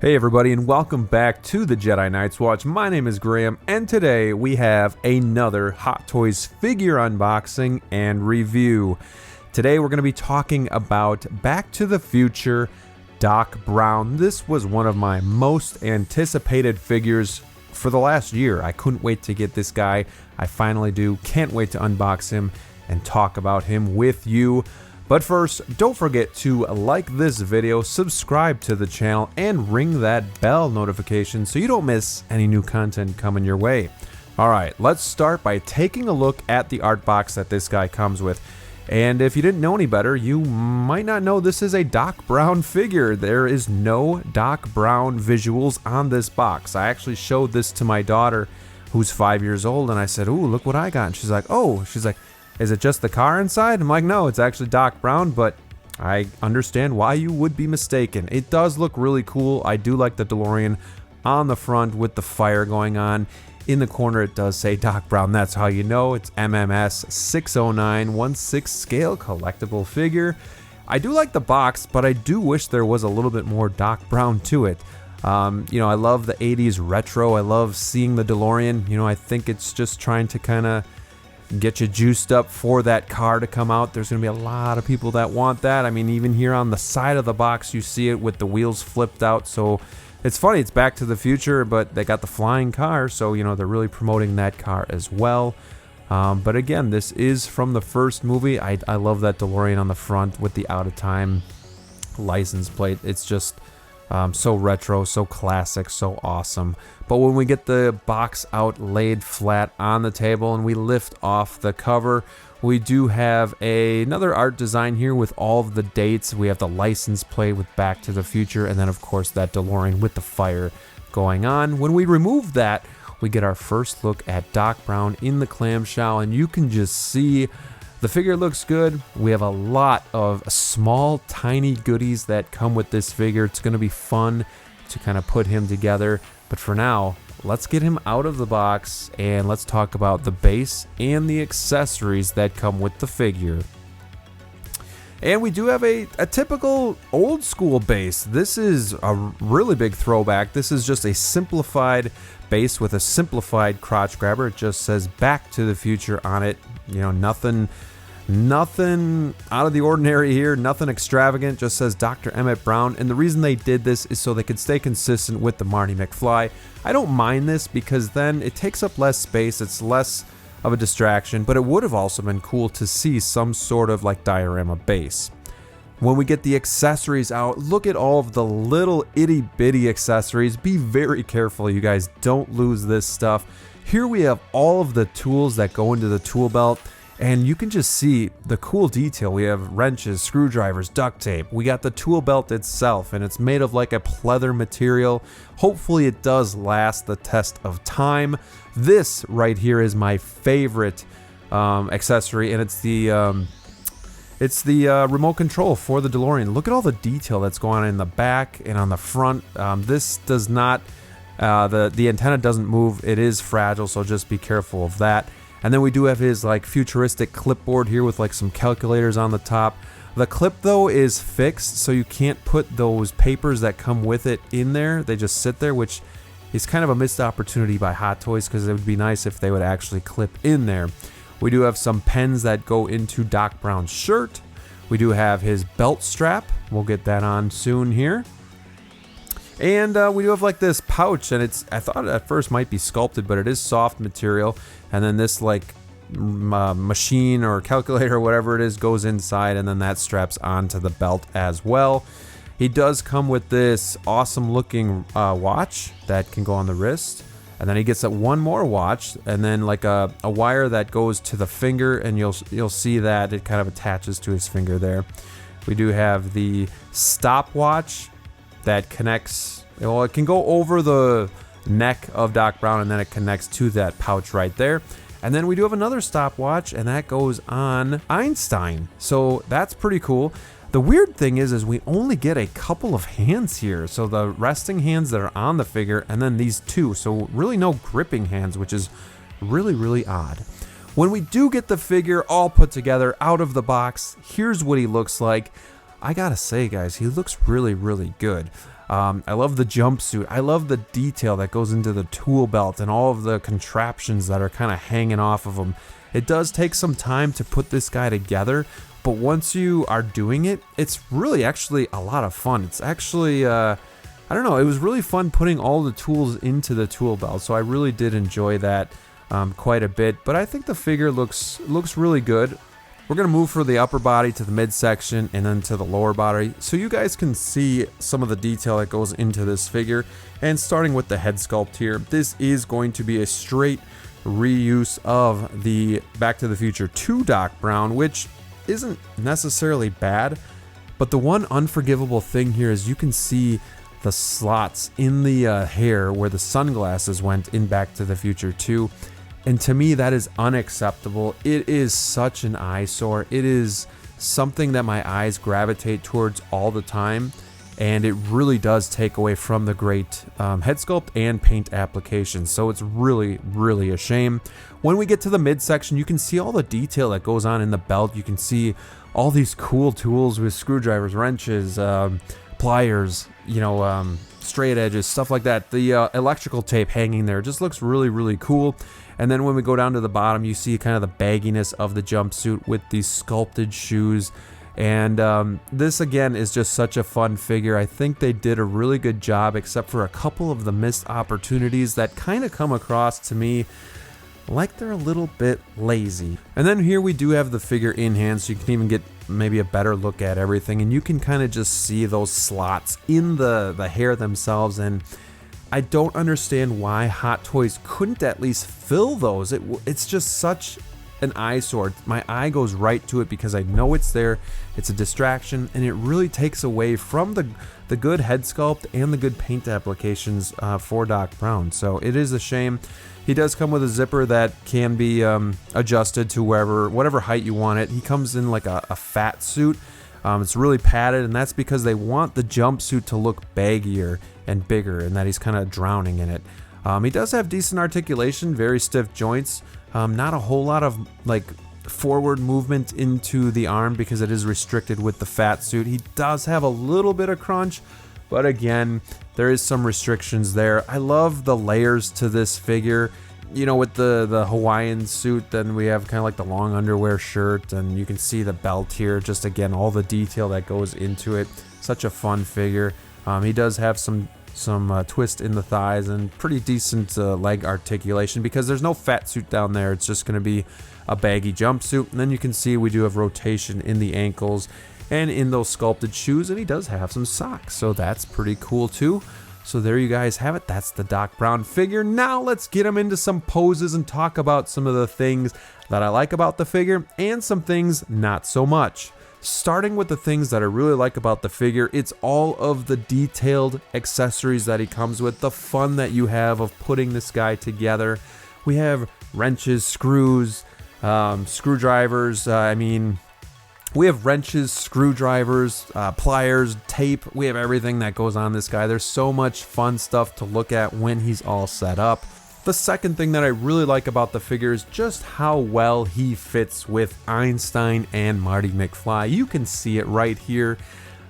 Hey everybody, and welcome back to the Jedi Knights Watch. My name is Graham, and today we have another Hot Toys figure unboxing and review. Today we're going to be talking about Back to the Future Doc Brown. This was one of my most anticipated figures for the last year. I couldn't wait to get this guy. I finally do. Can't wait to unbox him and talk about him with you. But first, don't forget to like this video, subscribe to the channel, and ring that bell notification so you don't miss any new content coming your way. Alright, let's start by taking a look at the art box that this guy comes with. And if you didn't know any better, you might not know this is a Doc Brown figure. There is no Doc Brown visuals on this box. I actually showed this to my daughter, who's 5 years old, and I said, "Ooh, look what I got." And she's like, "Is it just the car inside?" I'm like, "No, it's actually Doc Brown," but I understand why you would be mistaken. It does look really cool. I do like the DeLorean on the front with the fire going on. In the corner, it does say Doc Brown. That's how you know. It's MMS 60916 scale collectible figure. I do like the box, but I do wish there was a little bit more Doc Brown to it. I love the 80s retro. I love seeing the DeLorean. I think it's just trying to kind of get you juiced up for that car to come out. There's going to be a lot of people that want that. I mean, even here on the side of the box, you see it with the wheels flipped out. So it's funny, it's Back to the Future, but they got the flying car. So, they're really promoting that car as well. But again, this is from the first movie. I love that DeLorean on the front with the out of time license plate. It's just so retro, so classic, so awesome. But when we get the box out laid flat on the table and we lift off the cover, we do have another art design here with all of the dates. We have the license plate with Back to the Future, and then of course that DeLorean with the fire going on. When we remove that, we get our first look at Doc Brown in the clamshell, and you can just see the figure looks good. We have a lot of small, tiny goodies that come with this figure. It's going to be fun to kind of put him together. But for now, let's get him out of the box and let's talk about the base and the accessories that come with the figure. And we do have a typical old school base. This is a really big throwback. This is just a simplified base with a simplified crotch grabber. It just says Back to the Future on it. Nothing out of the ordinary here, nothing extravagant, just says Dr. Emmett Brown. And the reason they did this is so they could stay consistent with the Marty McFly. I don't mind this because then it takes up less space, it's less of a distraction, but it would have also been cool to see some sort of like diorama base. When we get the accessories out, look at all of the little itty bitty accessories. Be very careful, you guys, don't lose this stuff. Here we have all of the tools that go into the tool belt, and you can just see the cool detail. We have wrenches, screwdrivers, duct tape. We got the tool belt itself, and it's made of like a pleather material. Hopefully it does last the test of time. This right here is my favorite accessory, and it's the remote control for the DeLorean. Look at all the detail that's going on in the back and on the front. This does not, the antenna doesn't move. It is fragile, so just be careful of that. And then we do have his like futuristic clipboard here with like some calculators on the top. The clip though is fixed, so you can't put those papers that come with it in there. They just sit there, which is kind of a missed opportunity by Hot Toys because it would be nice if they would actually clip in there. We do have some pens that go into Doc Brown's shirt. We do have his belt strap. We'll get that on soon here. And we do have like this pouch, and I thought at first might be sculpted, but it is soft material. And then this like machine or calculator or whatever it is goes inside, and then that straps onto the belt as well. He does come with this awesome looking watch that can go on the wrist. And then he gets one more watch, and then like a wire that goes to the finger, and you'll see that it kind of attaches to his finger there. We do have the stopwatch that connects, it can go over the neck of Doc Brown, and then it connects to that pouch right there. And then we do have another stopwatch, and that goes on Einstein. So that's pretty cool. The weird thing is we only get a couple of hands here. So the resting hands that are on the figure, and then these two. So really no gripping hands, which is really, really odd. When we do get the figure all put together out of the box, here's what he looks like. I gotta say, guys, he looks really, really good. I love the jumpsuit. I love the detail that goes into the tool belt and all of the contraptions that are kind of hanging off of him. It does take some time to put this guy together, but once you are doing it, it's really actually a lot of fun. It's actually, I don't know, it was really fun putting all the tools into the tool belt, so I really did enjoy that quite a bit. But I think the figure looks really good. We're going to move from the upper body to the midsection and then to the lower body so you guys can see some of the detail that goes into this figure. And starting with the head sculpt here, this is going to be a straight reuse of the Back to the Future 2 Doc Brown, which isn't necessarily bad, but the one unforgivable thing here is you can see the slots in the hair where the sunglasses went in Back to the Future 2. And to me, that is unacceptable. It is such an eyesore. It is something that my eyes gravitate towards all the time. And it really does take away from the great head sculpt and paint application. So it's really, really a shame. When we get to the midsection, you can see all the detail that goes on in the belt. You can see all these cool tools with screwdrivers, wrenches, pliers, straight edges, stuff like that. The electrical tape hanging there just looks really, really cool. And then when we go down to the bottom, you see kind of the bagginess of the jumpsuit with these sculpted shoes. And this, again, is just such a fun figure. I think they did a really good job, except for a couple of the missed opportunities that kind of come across to me like they're a little bit lazy. And then here we do have the figure in hand, so you can even get maybe a better look at everything. And you can kind of just see those slots in the hair themselves. And I don't understand why Hot Toys couldn't at least fill those. It's just such an eyesore. My eye goes right to it because I know it's there. It's a distraction, and it really takes away from the good head sculpt and the good paint applications for Doc Brown. So it is a shame. He does come with a zipper that can be adjusted to whatever height you want it. He comes in like a fat suit. It's really padded, and that's because they want the jumpsuit to look baggier and bigger, and that he's kind of drowning in it. He does have decent articulation, very stiff joints, not a whole lot of like forward movement into the arm because it is restricted with the fat suit. He does have a little bit of crunch, but again, there is some restrictions there. I love the layers to this figure. With the Hawaiian suit, then we have kind of like the long underwear shirt, and you can see the belt here. Just again, all the detail that goes into it. Such a fun figure. He does have some twist in the thighs and pretty decent leg articulation because there's no fat suit down there. It's just going to be a baggy jumpsuit. And then you can see we do have rotation in the ankles and in those sculpted shoes, and he does have some socks, so that's pretty cool too. So there you guys have it. That's the Doc Brown figure. Now let's get him into some poses and talk about some of the things that I like about the figure and some things not so much. Starting with the things that I really like about the figure, it's all of the detailed accessories that he comes with, the fun that you have of putting this guy together. We have wrenches, screws, screwdrivers. We have wrenches, screwdrivers, pliers, tape. We have everything that goes on this guy. There's so much fun stuff to look at when he's all set up. The second thing that I really like about the figure is just how well he fits with Einstein and Marty McFly. You can see it right here.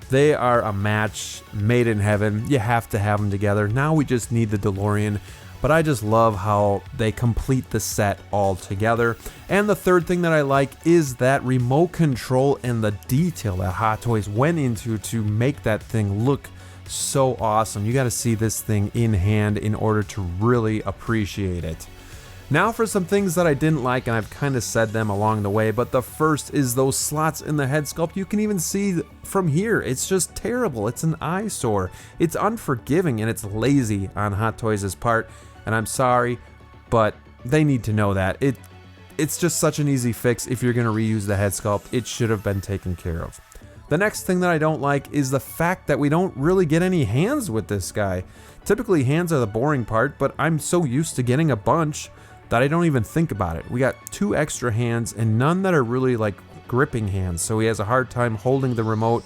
They are a match made in heaven. You have to have them together. Now we just need the DeLorean. But I just love how they complete the set all together. And the third thing that I like is that remote control and the detail that Hot Toys went into to make that thing look so awesome. You got to see this thing in hand in order to really appreciate it. Now for some things that I didn't like, and I've kind of said them along the way, but the first is those slots in the head sculpt. You can even see from here, it's just terrible. It's an eyesore. It's unforgiving, and it's lazy on Hot Toys' part. And I'm sorry, but they need to know that. It's just such an easy fix if you're going to reuse the head sculpt. It should have been taken care of. The next thing that I don't like is the fact that we don't really get any hands with this guy. Typically, hands are the boring part, but I'm so used to getting a bunch that I don't even think about it. We got 2 extra hands and none that are really like gripping hands, so he has a hard time holding the remote.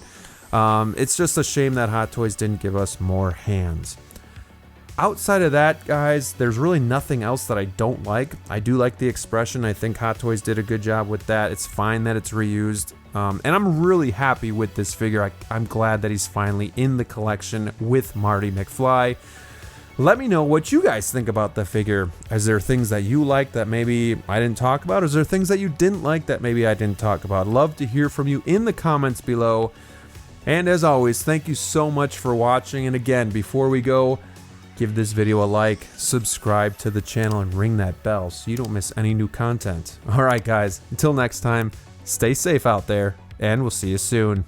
It's just a shame that Hot Toys didn't give us more hands. outside of that, guys, there's really nothing else that I don't like. I do like the expression. I think Hot Toys did a good job with that. It's fine that it's reused. And I'm really happy with this figure. I'm glad that he's finally in the collection with Marty McFly. Let me know what you guys think about the figure. Is there things that you like that maybe I didn't talk about? Is there things that you didn't like that maybe I didn't talk about? Love to hear from you in the comments below. And as always, thank you so much for watching. And again, before we go, give this video a like, subscribe to the channel, and ring that bell so you don't miss any new content. Alright guys, until next time, stay safe out there, and we'll see you soon.